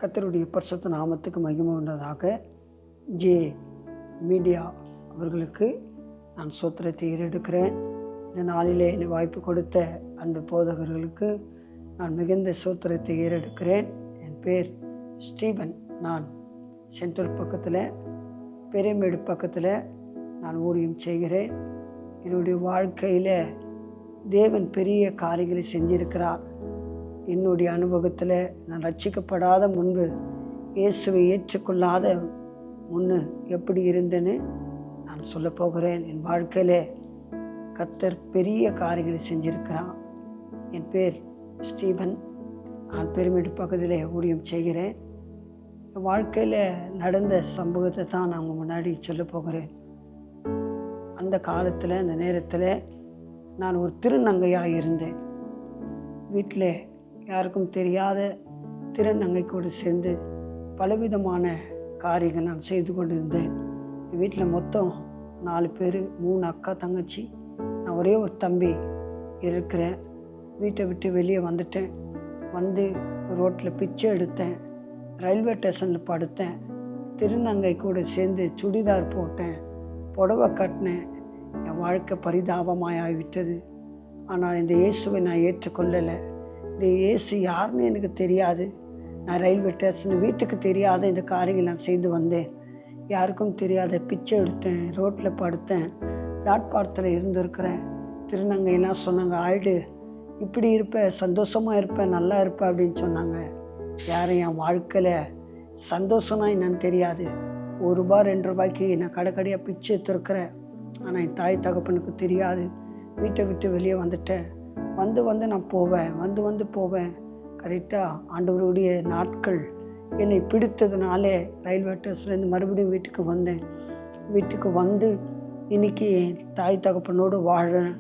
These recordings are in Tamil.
கர்த்தருடைய பரிசுத்த நாமத்துக்கு மகிமை உண்டதாக. ஜே மீடியா அவர்களுக்கு நான் ஸ்தோத்திரத்தை ஏறெடுக்கிறேன். இந்த நாளிலே என்னை வாய்ப்பு கொடுத்த அன்பு போதகர்களுக்கு நான் மிகுந்த ஸ்தோத்திரத்தை ஏறெடுக்கிறேன். என் பேர் ஸ்டீபன். நான் சென்ட்ரல் பக்கத்தில் பெரியமேடு பக்கத்தில் நான் ஊழியம் செய்கிறேன். என்னுடைய வாழ்க்கையில் தேவன் பெரிய காரியங்களை செஞ்சிருக்கிறார். என்னுடைய அனுபவத்தில் நான் ரட்சிக்கப்படாத முன்பு, இயேசுவை ஏற்றுக்கொள்ளாத முன்னு எப்படி இருந்தேன்னு நான் சொல்ல போகிறேன். என் வாழ்க்கையில் கர்த்தர் பெரிய காரியங்களை செஞ்சிருக்கிறார். என் பேர் ஸ்டீபன். நான் பெருமேடு பக்கத்தில் ஊழியம் செய்கிறேன். என் வாழ்க்கையில் நடந்த சம்பவத்தை தான் நான் உங்கள் முன்னாடி சொல்ல போகிறேன். அந்த காலத்தில், அந்த நேரத்தில் நான் ஒரு திருநங்கையாக இருந்தேன். வீட்டில் யாருக்கும் தெரியாத திருநங்கை கூட சேர்ந்து பலவிதமான காரியங்கள் நான் செய்து கொண்டு இருந்தேன். வீட்டில் மொத்தம் 4 பேர், 3 அக்கா தங்கச்சி, நான் ஒரே ஒரு தம்பி இருக்கிறேன். வீட்டை விட்டு வெளியே வந்துட்டேன். வந்து ரோட்டில் பிச்சை எடுத்தேன். ரயில்வே ஸ்டேஷனில் படுத்தேன். திருநங்கை கூட சேர்ந்து சுடிதார் போட்டேன், புடவை கட்டினேன். என் வாழ்க்கை பரிதாபமாய் ஆகிவிட்டது. ஆனால் இந்த இயேசுவை நான் ஏற்றுக்கொள்ளலை. இந்த இயேசு யாருன்னு எனக்கு தெரியாது. நான் ரயில்வே ஸ்டேஷன் வீட்டுக்கு தெரியாத இந்த காரியங்கள் நான் செய்து வந்தேன். யாருக்கும் தெரியாத பிச்சை எடுத்தேன், ரோட்டில் படுத்தேன், பிளாட்பாரத்தில் இருந்திருக்கிறேன். திருநங்கைலாம் சொன்னாங்க, ஆயிடு, இப்படி இருப்பேன், சந்தோஷமாக இருப்பேன், நல்லா இருப்பேன் அப்படின்னு சொன்னாங்க. யாரும் என் வாழ்க்கையில் சந்தோஷம்னா என்னன்னு தெரியாது. ₹1 ₹2 நான் கடைக்கடையாக பிச்சை எடுத்துருக்கிறேன். ஆனால் என் தாய் தகப்பனுக்கு தெரியாது. வீட்டை விட்டு வெளியே வந்துட்டேன். வந்து நான் போவேன், வந்து போவேன். கரெக்டாக ஆண்டவருடைய நாட்கள் என்னை பிடித்ததுனாலே ரயில்வே ஸ்டேஷன்லேருந்து மறுபடியும் வீட்டுக்கு வந்தேன். வீட்டுக்கு வந்து இன்றைக்கி என் தாய் தகப்பனோடு வாழறேன்,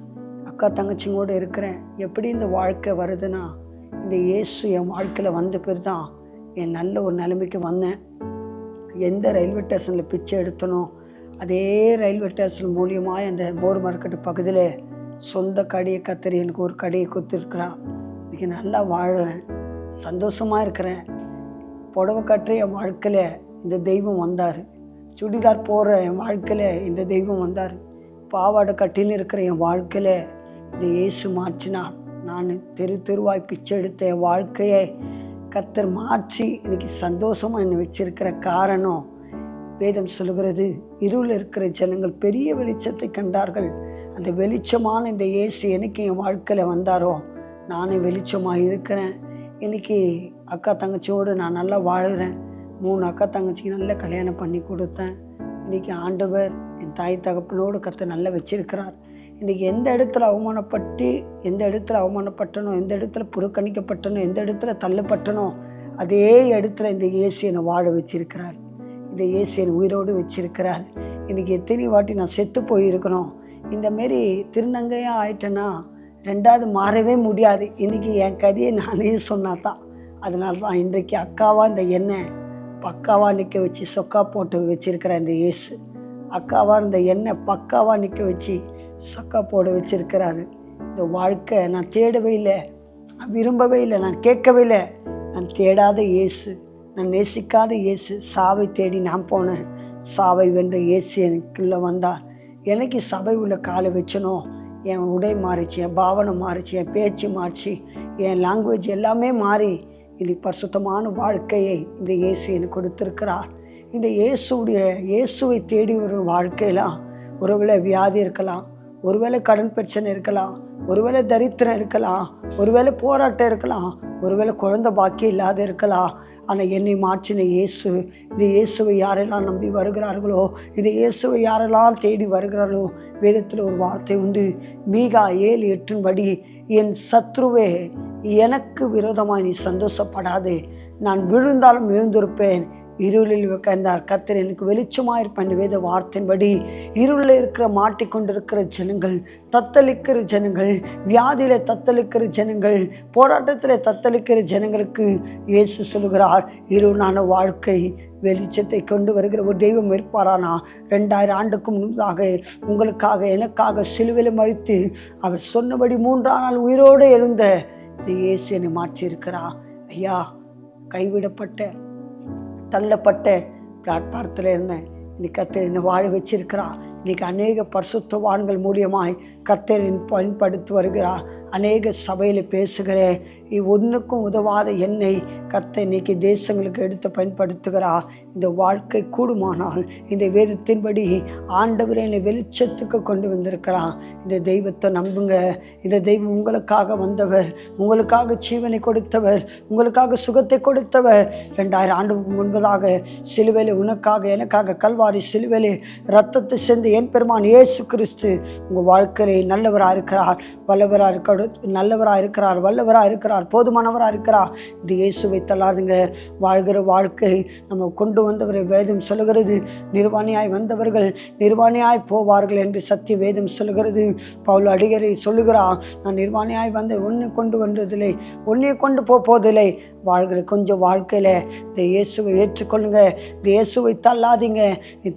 அக்கா தங்கச்சிங்களோடு இருக்கிறேன். எப்படி இந்த வாழ்க்கை வருதுன்னா, இந்த இயேசு என் வாழ்க்கையில் வந்த பேர் தான் என் நல்ல ஒரு நிலைமைக்கு வந்தேன். எந்த ரயில்வே ஸ்டேஷனில் பிச்சை எடுத்தனோ அதே ரயில்வே ஸ்டேஷன் மூலியமாக அந்த மோர் மார்க்கெட்டு பக்கத்தில் சொந்த கடையை கத்தரி எனக்கு ஒரு கடையை கொடுத்துருக்குறான். இன்றைக்கி நல்லா வாழறேன், சந்தோஷமாக இருக்கிறேன். புடவை கட்டுற என் வாழ்க்கையில் இந்த தெய்வம் வந்தார். சுடிதார் போடுற என் வாழ்க்கையில் இந்த தெய்வம் வந்தார். பாவாடை கட்டின்னு இருக்கிற என் வாழ்க்கையில் இந்த இயேசு மாற்றினார். நான் தெருவாய் பிச்சை எடுத்த என் வாழ்க்கையை கர்த்தர் மாற்றி இன்னைக்கு சந்தோஷமாக என்னை வச்சிருக்கிற காரணம், வேதம் சொல்கிறது, இருளில் இருக்கிற ஜனங்கள் பெரிய வெளிச்சத்தை கண்டார்கள். அந்த வெளிச்சமான இந்த இயேசு எனக்கு என் வாழ்க்கையில் வந்தாரோ, நானே வெளிச்சமாக இருக்கிறேன். இன்றைக்கி அக்கா தங்கச்சியோடு நான் நல்லா வாழுறேன். 3 அக்கா தங்கச்சிக்கு நல்ல கல்யாணம் பண்ணி கொடுத்தேன். இன்றைக்கி ஆண்டவர் என் தாய் தகப்பனோடு கர்த்தர் நல்லா வச்சிருக்கிறார். இன்றைக்கி எந்த இடத்துல அவமானப்பட்டனோ, எந்த இடத்துல புறக்கணிக்கப்பட்டனோ, எந்த இடத்துல தள்ளப்பட்டனோ, அதே இடத்துல இந்த இயேசு என்னை வாழ வச்சிருக்கிறார். இந்த இயேசு என் உயிரோடு வச்சிருக்கிறார். இன்றைக்கி எத்தனை வாட்டி நான் செத்து போயிருக்கணும். இந்தமாரி திருநங்கையாக ஆயிட்டேன்னா 2வது மாறவே முடியாது. இன்றைக்கி என் கதையை நானே சொன்னா தான். அதனால தான் இன்றைக்கு அக்காவாக இந்த எண்ணெய் பக்காவாக நிற்க வச்சு சொக்கா போட்டு வச்சிருக்கிற இந்த இயேசு, அக்காவாக இருந்த எண்ணெய் பக்காவாக நிற்க வச்சு சொக்கா போட வச்சிருக்கிறாரு. இந்த வாழ்க்கை நான் தேடவே இல்லை, நான் விரும்பவே இல்லை, நான் கேட்கவே இல்லை. நான் தேடாத இயேசு, நான் நேசிக்காத இயேசு, சாவை தேடி நான் போனேன். சாவை வென்ற இயேசு எனக்குள்ளே வந்தார். எனக்கு சபை உள்ள காலை வச்சனோ, என் உடை மாறிச்சு, என் பாவனை மாறிச்சு, என் பேச்சு மாறிச்சு, என் லாங்குவேஜ் எல்லாமே மாறி இன்னைக்கு பரிசுத்தமான வாழ்க்கையை இந்த இயேசு எனக்கு கொடுத்துருக்கிறார். இந்த இயேசுவை தேடி வரும் வாழ்க்கையெல்லாம் ஒருவேளை வியாதி இருக்கலாம், ஒருவேளை கடன் பிரச்சனை இருக்கலாம், ஒருவேளை தரித்திரம் இருக்கலாம், ஒருவேளை போராட்டம் இருக்கலாம், ஒருவேளை குழந்தை பாக்கியம் இல்லாத இருக்கலாம். ஆனால் என்னை மாற்றின இயேசு, இந்த இயேசுவை யாரெல்லாம் நம்பி வருகிறார்களோ, இந்த இயேசுவை யாரெல்லாம் தேடி வருகிறார்களோ, வேதத்தில் ஒரு வார்த்தை உண்டு, மீகா 7:8 என் சத்ருவே, எனக்கு விரோதமாக நீ சந்தோஷப்படாதே, நான் விழுந்தாலும் எழுந்திருப்பேன், இருளில் உட்கார்ந்தார் கர்த்தர் எனக்கு வெளிச்சமாக இருப்பேன். வேத வார்த்தையின்படி இருளில் இருக்கிற மாட்டிக்கொண்டிருக்கிற ஜனங்கள், தத்தளிக்கிற ஜனங்கள், வியாதியில் தத்தளிக்கிற ஜனங்கள், போராட்டத்தில் தத்தளிக்கிற ஜனங்களுக்கு இயேசு சொல்கிறார், இருளான வாழ்க்கை வெளிச்சத்தை கொண்டு வருகிற ஒரு தெய்வம் இருப்பாரானா. 2000 ஆண்டுக்கு முன்னதாக உங்களுக்காக எனக்காக சிலுவையில் மரித்து அவர் சொன்னபடி 3ஆம் நாள் உயிரோடு எழுந்த இந்த இயேசு என்னை மாற்றியிருக்கிறார். ஐயா, கைவிடப்பட்ட தள்ளப்பட்ட பிளாட்பாரத்தில் இருந்தேன். இன்னைக்கு கர்த்தர் என்னை வாழ வச்சிருக்கிறார். இன்னைக்கு அநேக பரிசுத்தவான்கள் மூலியமாய் கர்த்தர் பயன்படுத்தி வருகிறார். அநேக சபையில் பேசுகிறேன். ஒன்றுக்கும் உதவாத என்னை கர்த்தர் இன்னைக்கு தேசங்களுக்கு எடுத்து பயன்படுத்துகிறார். இந்த வாழ்க்கை கூடுமானால் இந்த வேதத்தின்படி ஆண்டவர் என்னை வெளிச்சத்துக்கு கொண்டு வந்திருக்கிறார். இந்த தெய்வத்தை நம்புங்க. இந்த தெய்வம் உங்களுக்காக வந்தவர், உங்களுக்காக ஜீவனை கொடுத்தவர், உங்களுக்காக சுகத்தை கொடுத்தவர். 2000 ஆண்டுக்கு முன்பதாக சிலுவையில் உனக்காக எனக்காக கல்வாரி சிலுவையில் ரத்தத்தை சென்று என் பெருமான் இயேசு கிறிஸ்து உங்கள் வாழ்க்கையை நல்லவராக இருக்கிறார், வல்லவராக இருக்க நல்லவராக இருக்கிறார், வல்லவராக இருக்கிறார், போதுமானவராக இருக்கிறார். இது இயேசுவை தள்ளாதுங்க. வாழ்கிற வாழ்க்கை நம்ம கொண்டு வந்தவரை வேதம் சொல்லுகிறது. நிர்வாணியாய் வந்தவர்கள் நிர்வாணியாய் போவார்கள் என்று சத்திய வேதம் சொல்லுகிறது. பவுல் அடிகரை சொல்லுகிறார், நான் நிர்வாணியாய் வந்த ஒன்று கொண்டு வந்ததில்லை, ஒன்றையை கொண்டு போவதில்லை. வாழ்கிற கொஞ்சம் வாழ்க்கையில் இந்த இயேசுவை ஏற்றுக்கொள்ளுங்க. இந்த இயேசுவை தள்ளாதீங்க.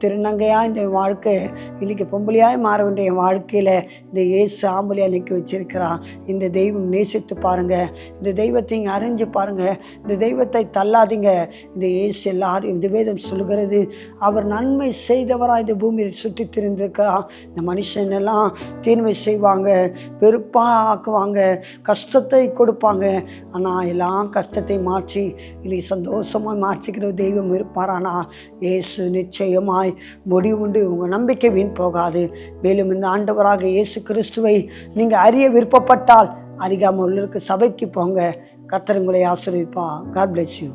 திருநங்கையா இந்த வாழ்க்கை இன்னைக்கு பொம்பளையாய் மாற வேண்டிய வாழ்க்கையில் இந்த இயேசு ஆம்பளையா நிற்க வச்சிருக்கிறான். இந்த தெய்வம் நேசித்து பாருங்க. இந்த தெய்வத்தை அறிஞ்சு பாருங்க. இந்த தெய்வத்தை தள்ளாதீங்க. இந்த இயேசு எல்லாரும் இந்த வேதம் சொல்லுகிறது, அவர் நன்மை செய்தவராக இந்த பூமியில் சுற்றி திரிந்திருக்கிறார். இந்த மனுஷன் எல்லாம் தீன்மை செய்வாங்க, வெறுப்பாக ஆக்குவாங்க, கஷ்டத்தை கொடுப்பாங்க. ஆனால் எல்லாம் கஷ்டத்தை மாற்றி இன்னைக்கு சந்தோஷமாக மாற்றிக்கிற தெய்வம் இருப்பாரானா இயேசு நிச்சயமாய் முடிவுண்டு. உங்கள் நம்பிக்கை வீண் போகாது. மேலும் இந்த ஆண்டவராக இயேசு கிறிஸ்துவை நீங்கள் அறிய விருப்பப்பட்டால் அறியாமல் உள்ளவருக்கு சபைக்கு போங்க. கர்த்தர் உங்களை ஆசீர்வதிப்பார். God bless you.